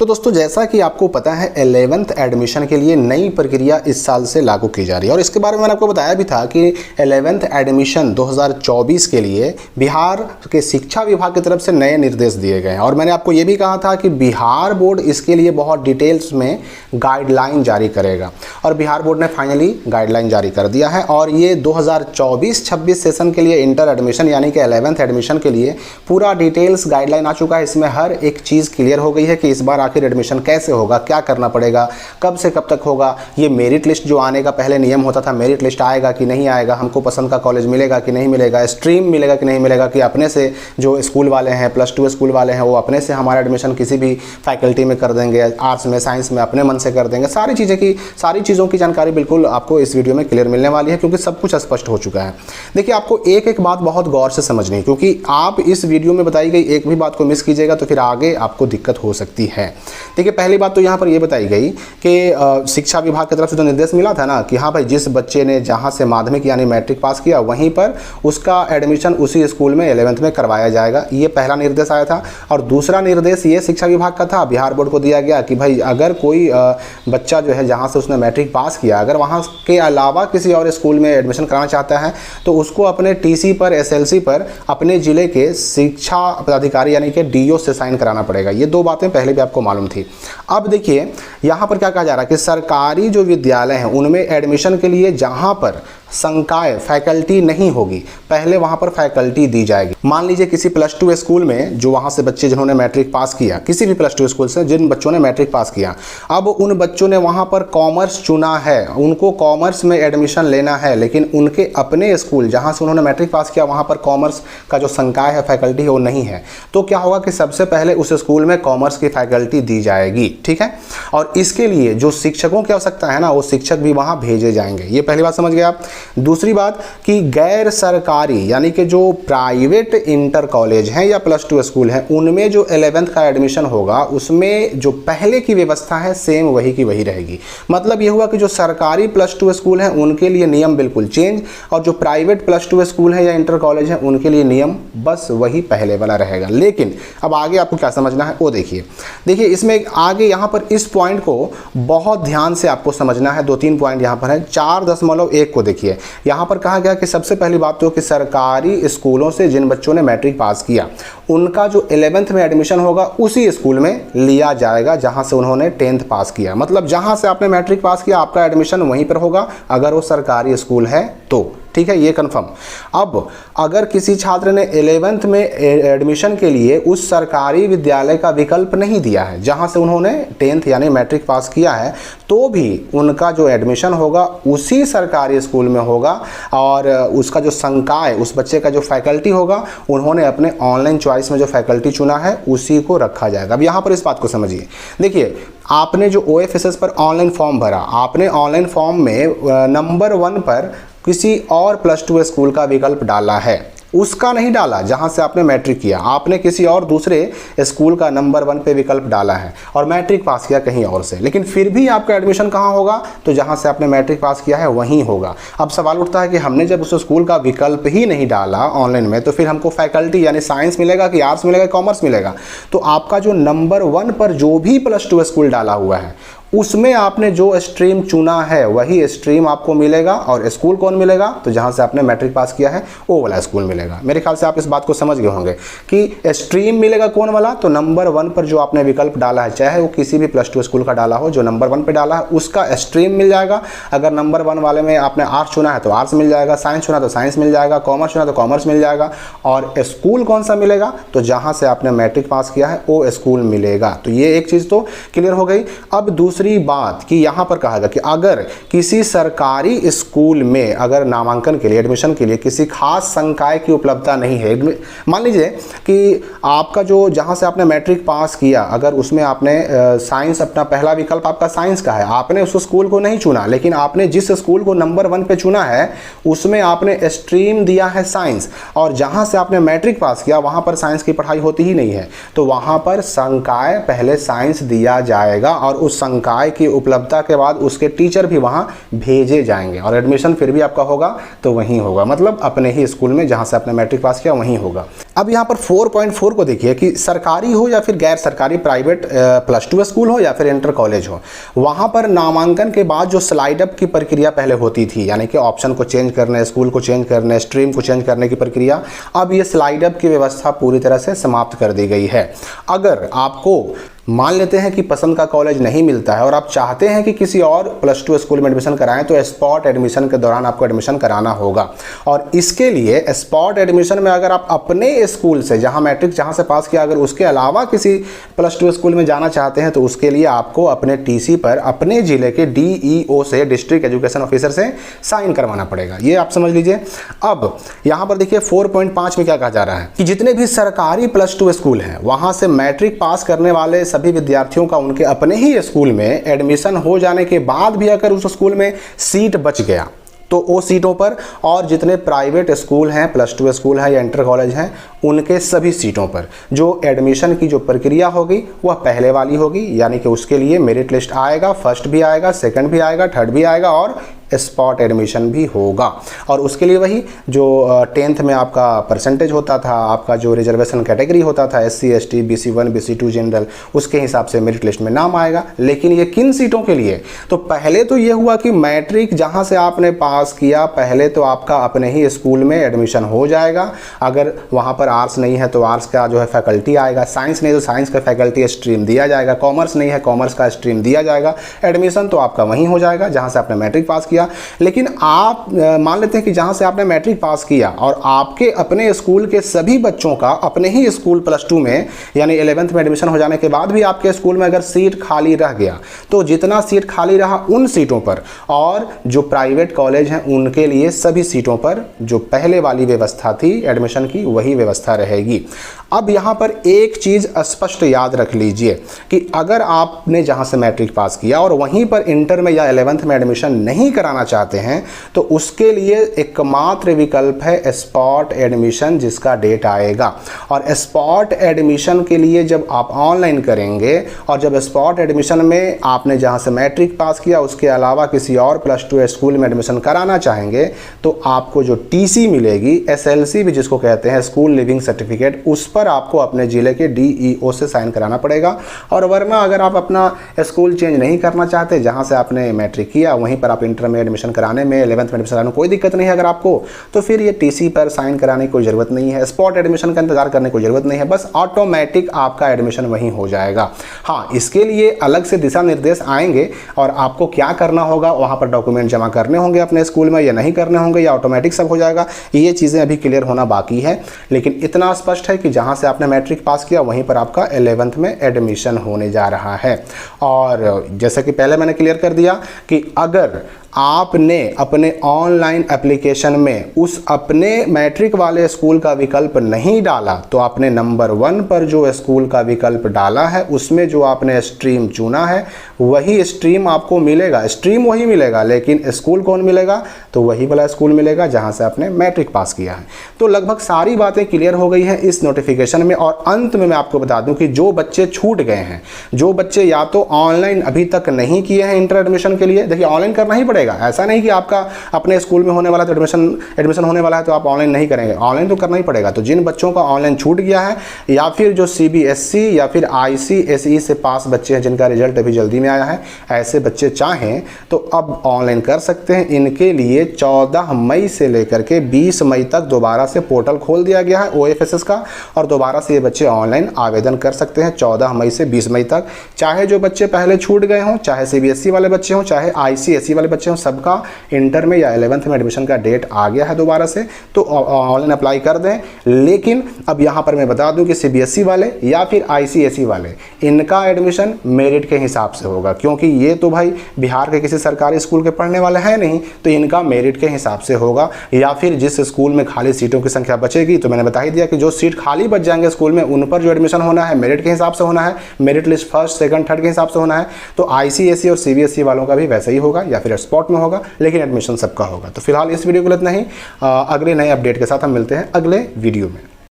तो दोस्तों जैसा कि आपको पता है 11th एडमिशन के लिए नई प्रक्रिया इस साल से लागू की जा रही है और इसके बारे में मैंने आपको बताया भी था कि 11th एडमिशन 2024 के लिए बिहार के शिक्षा विभाग की तरफ से नए निर्देश दिए गए हैं और मैंने आपको ये भी कहा था कि बिहार बोर्ड इसके लिए बहुत डिटेल्स में गाइडलाइन जारी करेगा और बिहार बोर्ड ने फाइनली गाइडलाइन जारी कर दिया है और ये 2024-26 सेशन के लिए इंटर एडमिशन यानी कि 11th एडमिशन के लिए पूरा डिटेल्स गाइडलाइन आ चुका है। इसमें हर एक चीज़ क्लियर हो गई है कि इस बार आखिर एडमिशन कैसे होगा, क्या करना पड़ेगा, कब से कब तक होगा, ये मेरिट लिस्ट जो आने का पहले नियम होता था, मेरिट लिस्ट आएगा कि नहीं आएगा, हमको पसंद का कॉलेज मिलेगा कि नहीं मिलेगा, स्ट्रीम मिलेगा कि नहीं मिलेगा, कि अपने से जो स्कूल वाले हैं +2 स्कूल वाले हैं वो अपने से हमारा एडमिशन किसी भी फैकल्टी में कर देंगे, आर्ट्स में साइंस में अपने मन से कर देंगे। सारी चीज़ों की जानकारी बिल्कुल आपको इस वीडियो में क्लियर मिलने वाली है क्योंकि सब कुछ स्पष्ट हो चुका है। देखिए आपको एक एक बात बहुत गौर से समझनी है क्योंकि आप इस वीडियो में बताई गई एक भी बात को मिस कीजिएगा तो फिर आगे आपको दिक्कत हो सकती है। देखिए पहली बात तो यहाँ पर ये बताई गई कि शिक्षा विभाग की तरफ से तो निर्देश मिला था ना कि हाँ भाई जिस बच्चे ने जहाँ से माध्यमिक यानी मैट्रिक पास किया वहीं पर उसका एडमिशन उसी स्कूल में 11th में करवाया जाएगा, ये पहला निर्देश आया था। और दूसरा निर्देश ये शिक्षा विभाग का था, बिहार बोर्ड को दिया गया कि भाई अगर कोई बच्चा जो है जहाँ से उसने मैट्रिक पास किया अगर वहाँ के अलावा किसी और स्कूल में एडमिशन कराना चाहता है तो उसको अपने TC पर SLC पर अपने ज़िले के शिक्षा पदाधिकारी यानी कि DO से साइन कराना पड़ेगा। ये दो बातें पहले भी आपको मालूम थी। अब देखिए यहाँ पर क्या कहा जा रहा है कि सरकारी जो विद्यालय हैं उनमें एडमिशन के लिए जहाँ पर संकाय फैकल्टी नहीं होगी पहले वहाँ पर फैकल्टी दी जाएगी। मान लीजिए किसी +2 स्कूल में जो वहाँ से बच्चे जिन्होंने मैट्रिक पास किया, किसी भी +2 स्कूल से जिन बच्चों ने मैट्रिक पास किया, अब उन बच्चों ने वहाँ पर कॉमर्स चुना है, उनको कॉमर्स में एडमिशन लेना है, लेकिन उनके अपने स्कूल जहाँ से उन्होंने मैट्रिक पास किया वहाँ पर कॉमर्स का जो संकाय है फैकल्टी है वो नहीं है, तो क्या होगा कि सबसे पहले उस स्कूल में कॉमर्स की फैकल्टी दी जाएगी। ठीक है, और इसके लिए जो शिक्षकों की आवश्यकता है ना वो शिक्षक भी वहाँ भेजे जाएंगे। ये पहली बात समझ गए आप। दूसरी बात कि गैर सरकारी यानी कि जो प्राइवेट इंटर कॉलेज हैं या +2 स्कूल हैं उनमें जो 11th का एडमिशन होगा उसमें जो पहले की व्यवस्था है सेम वही की वही रहेगी। मतलब ये हुआ कि जो सरकारी +2 स्कूल हैं उनके लिए नियम बिल्कुल चेंज और जो प्राइवेट +2 स्कूल हैं या इंटर कॉलेज हैं उनके लिए नियम बस वही पहले वाला रहेगा। लेकिन अब आगे आपको क्या समझना है वो देखिए इसमें आगे यहाँ पर इस पॉइंट को बहुत ध्यान से आपको समझना है। 2-3 पॉइंट यहाँ पर है। 4.1 को देखिए, यहाँ पर कहा गया कि सबसे पहली बात तो कि सरकारी स्कूलों से जिन बच्चों ने मैट्रिक पास किया उनका जो 11th में एडमिशन होगा उसी स्कूल में लिया जाएगा जहां से उन्होंने 10th पास किया। मतलब जहां से आपने मैट्रिक पास किया आपका एडमिशन वहीं पर होगा अगर वो सरकारी स्कूल है तो। ठीक है, ये कंफर्म। अब अगर किसी छात्र ने 11th में एडमिशन के लिए उस सरकारी विद्यालय का विकल्प नहीं दिया है जहां से उन्होंने 10th यानी मैट्रिक पास किया है तो भी उनका जो एडमिशन होगा उसी सरकारी स्कूल में होगा और उसका जो संकाय उस बच्चे का जो फैकल्टी होगा उन्होंने अपने ऑनलाइन चॉइस में जो फैकल्टी चुना है उसी को रखा जाएगा। अब यहाँ पर इस बात को समझिए। देखिए आपने जो OFSS पर ऑनलाइन फॉर्म भरा, आपने ऑनलाइन फॉर्म में नंबर 1 पर किसी और +2 स्कूल का विकल्प डाला है, उसका नहीं डाला जहां से आपने मैट्रिक किया, आपने किसी और दूसरे स्कूल का नंबर 1 पे विकल्प डाला है और मैट्रिक पास किया कहीं और से, लेकिन फिर भी आपका एडमिशन कहां होगा तो जहां से आपने मैट्रिक पास किया है वहीं होगा। अब सवाल उठता है कि हमने जब उस स्कूल का विकल्प ही नहीं डाला ऑनलाइन में तो फिर हमको फैकल्टी यानी साइंस मिलेगा कि आर्ट्स मिलेगा, कॉमर्स मिलेगा? तो आपका जो नंबर 1 पर जो भी +2 स्कूल डाला हुआ है उसमें आपने जो स्ट्रीम चुना है वही स्ट्रीम आपको मिलेगा और स्कूल कौन मिलेगा तो जहां से आपने मैट्रिक पास किया है वो वाला स्कूल मिलेगा। मेरे ख्याल से आप इस बात को समझ गए होंगे कि स्ट्रीम मिलेगा कौन वाला, तो नंबर 1 पर जो आपने विकल्प डाला है चाहे वो किसी भी +2 स्कूल का डाला हो, जो नंबर 1 पे डाला है उसका स्ट्रीम मिल जाएगा। अगर नंबर 1 वाले में आपने आर्ट्स चुना है तो आर्ट्स मिल जाएगा, साइंस चुना तो साइंस मिल जाएगा, कॉमर्स चुना तो कॉमर्स मिल जाएगा और स्कूल कौन सा मिलेगा तो जहाँ से आपने मैट्रिक पास किया है वो स्कूल मिलेगा। तो ये एक चीज़ तो क्लियर हो गई। अब दूसरी बात कि यहाँ पर कहा गया कि अगर किसी सरकारी स्कूल में अगर नामांकन के लिए एडमिशन के लिए किसी खास संकाय की उपलब्धता नहीं है, मान लीजिए कि आपका जो जहाँ से आपने मैट्रिक पास किया अगर उसमें आपने साइंस अपना पहला विकल्प आपका साइंस का है, आपने उस स्कूल को नहीं चुना लेकिन आपने जिस स्कूल को नंबर 1 पे चुना है उसमें आपने स्ट्रीम दिया है साइंस और जहाँ से आपने मैट्रिक पास किया वहाँ पर साइंस की पढ़ाई होती ही नहीं है तो वहाँ पर संकाय पहले साइंस दिया जाएगा और उस संकाय की उपलब्धता के बाद उसके टीचर भी वहां भेजे जाएंगे और एडमिशन फिर भी आपका होगा तो वहीं होगा, मतलब अपने ही स्कूल में जहां से आपने मैट्रिक पास किया वहीं होगा। अब यहाँ पर 4.4 को देखिए कि सरकारी हो या फिर गैर सरकारी प्राइवेट +2 स्कूल हो या फिर इंटर कॉलेज हो, वहाँ पर नामांकन के बाद जो स्लाइड अप की प्रक्रिया पहले होती थी, यानी कि ऑप्शन को चेंज करने, स्कूल को चेंज करने, स्ट्रीम को चेंज करने की प्रक्रिया, अब ये स्लाइड अप की व्यवस्था पूरी तरह से समाप्त कर दी गई है। अगर आपको मान लेते हैं कि पसंद का कॉलेज नहीं मिलता है और आप चाहते हैं कि किसी और +2 स्कूल में एडमिशन कराएं, तो स्पॉट एडमिशन के दौरान आपको एडमिशन कराना होगा। और इसके लिए स्पॉट एडमिशन में अगर आप अपने स्कूल से, जहां मैट्रिक जहां से पास किया, अगर उसके अलावा किसी +2 स्कूल में जाना चाहते हैं, तो उसके लिए आपको अपने टीसी पर अपने ज़िले के DEO से, डिस्ट्रिक्ट एजुकेशन ऑफिसर से साइन करवाना पड़ेगा। ये आप समझ लीजिए। अब यहाँ पर देखिए 4.5 में क्या कहा जा रहा है कि जितने भी सरकारी +2 स्कूल हैं, वहाँ से मैट्रिक पास करने वाले सभी विद्यार्थियों का उनके अपने ही स्कूल में एडमिशन हो जाने के बाद भी अगर उस स्कूल में सीट बच गया, तो वो सीटों पर, और जितने प्राइवेट स्कूल हैं, +2 स्कूल हैं या इंटर कॉलेज हैं, उनके सभी सीटों पर जो एडमिशन की जो प्रक्रिया होगी वह पहले वाली होगी, यानी कि उसके लिए मेरिट लिस्ट आएगा, फर्स्ट भी आएगा, सेकंड भी आएगा, थर्ड भी आएगा और स्पॉट एडमिशन भी होगा। और उसके लिए वही जो 10th में आपका परसेंटेज होता था, आपका जो रिजर्वेशन कैटेगरी होता था, SC ST BC1 BC2 general, उसके हिसाब से मेरिट लिस्ट में नाम आएगा। लेकिन ये किन सीटों के लिए? तो पहले तो ये हुआ कि मैट्रिक जहाँ से आपने पास किया, पहले तो आपका अपने ही स्कूल में एडमिशन हो जाएगा। अगर वहाँ पर आर्ट्स नहीं है तो आर्ट्स का जो है फैकल्टी आएगा, साइंस नहीं तो साइंस का फैकल्टी स्ट्रीम दिया जाएगा, कॉमर्स नहीं है कॉमर्स का स्ट्रीम दिया जाएगा। एडमिशन तो आपका वहीं हो जाएगा जहाँ से आपने मैट्रिक पास किया। लेकिन आप मान लेते हैं कि जहां से आपने मैट्रिक पास किया और आपके अपने स्कूल के सभी बच्चों का अपने ही स्कूल +2 में, यानी 11th में एडमिशन हो जाने के बाद भी आपके स्कूल में अगर सीट खाली रह गया, तो जितना सीट खाली रहा उन सीटों पर, और जो प्राइवेट कॉलेज हैं उनके लिए सभी सीटों पर जो पहले वाली व्यवस्था थी एडमिशन की, वही व्यवस्था रहेगी। अब यहाँ पर एक चीज़ स्पष्ट याद रख लीजिए कि अगर आपने जहाँ से मैट्रिक पास किया और वहीं पर इंटर में या 11th में एडमिशन नहीं कराना चाहते हैं, तो उसके लिए एकमात्र विकल्प है स्पॉट एडमिशन, जिसका डेट आएगा। और स्पॉट एडमिशन के लिए जब आप ऑनलाइन करेंगे और जब स्पॉट एडमिशन में आपने जहाँ से मैट्रिक पास किया उसके अलावा किसी और +2 स्कूल में एडमिशन कराना चाहेंगे, तो आपको जो TC मिलेगी, SLC भी जिसको कहते हैं, स्कूल लिविंग सर्टिफिकेट, उस पर आपको अपने ज़िले के DEO से साइन कराना पड़ेगा। और वरना अगर आप अपना स्कूल चेंज नहीं करना चाहते, जहाँ से आपने मैट्रिक किया वहीं पर आप इंटर में एडमिशन कराने में, 11th में एडमिशन कराने में कोई दिक्कत नहीं है अगर आपको, तो फिर ये TC पर साइन कराने की कोई ज़रूरत नहीं है, स्पॉट एडमिशन का इंतजार करने की कोई ज़रूरत नहीं है, बस ऑटोमेटिक आपका एडमिशन वहीं हो जाएगा। हाँ, इसके लिए अलग से दिशा निर्देश आएंगे और आपको क्या करना होगा, वहाँ पर डॉक्यूमेंट जमा करने होंगे अपने स्कूल में या नहीं करने होंगे, या ऑटोमेटिक सब हो जाएगा, ये चीज़ें अभी क्लियर होना बाकी है। लेकिन इतना स्पष्ट है कि जहाँ से आपने मैट्रिक पास किया वहीं पर आपका 11th में एडमिशन होने जा रहा है। और जैसे कि पहले मैंने क्लियर कर दिया कि अगर आपने अपने ऑनलाइन एप्लीकेशन में उस अपने मैट्रिक वाले स्कूल का विकल्प नहीं डाला, तो आपने नंबर 1 पर जो स्कूल का विकल्प डाला है उसमें जो आपने स्ट्रीम चुना है वही स्ट्रीम आपको मिलेगा, स्ट्रीम वही मिलेगा, लेकिन स्कूल कौन मिलेगा? तो वही वाला स्कूल मिलेगा जहां से आपने मैट्रिक पास किया है। तो लगभग सारी बातें क्लियर हो गई हैं इस नोटिफिकेशन में। और अंत में मैं आपको बता दूं कि जो बच्चे छूट गए हैं, जो बच्चे या तो ऑनलाइन अभी तक नहीं किए हैं इंटर एडमिशन के लिए, देखिए ऑनलाइन करना ही पड़ेगा, ऐसा नहीं कि आपका अपने स्कूल में होने वाला तो एडमिशन होने वाला है तो आप ऑनलाइन नहीं करेंगे, ऑनलाइन तो करना ही पड़ेगा। तो जिन बच्चों का ऑनलाइन छूट गया है या फिर जो CBSE या फिर ICSE से पास बच्चे हैं जिनका रिजल्ट अभी जल्दी में आया है, ऐसे बच्चे चाहें तो अब ऑनलाइन कर सकते हैं। इनके लिए 14 मई से लेकर के 20 मई तक दोबारा से पोर्टल खोल दिया गया है OFSS का, और दोबारा से ये बच्चे ऑनलाइन आवेदन कर सकते हैं 14 मई से 20 मई तक। चाहे जो बच्चे पहले छूट गए हों, चाहे CBSE वाले बच्चे हों, चाहे ICSE वाले बच्चे हों, सबका इंटर में या 11th में एडमिशन का डेट आ गया है दोबारा से, तो ऑनलाइन अप्लाई कर दें। लेकिन अब यहाँ पर मैं बता दूं कि CBSE वाले या फिर ICSE वाले, इनका एडमिशन मेरिट के हिसाब से होगा, क्योंकि ये तो भाई बिहार के किसी सरकारी स्कूल के पढ़ने वाले हैं नहीं, तो इनका मेरिट के हिसाब से होगा। या फिर जिस स्कूल में खाली सीटों की संख्या बचेगी, तो मैंने बता ही दिया कि जो सीट खाली बच जाएंगे स्कूल में, उन पर जो एडमिशन होना है मेरिट के हिसाब से होना है, merit list first second third के हिसाब से होना है। तो ICSE और CBSE वालों का भी वैसे ही होगा या फिर स्पॉट में होगा, लेकिन एडमिशन सबका होगा। तो फिलहाल इस वीडियो को इतना ही, अगले नए अपडेट के साथ हम मिलते हैं अगले वीडियो में।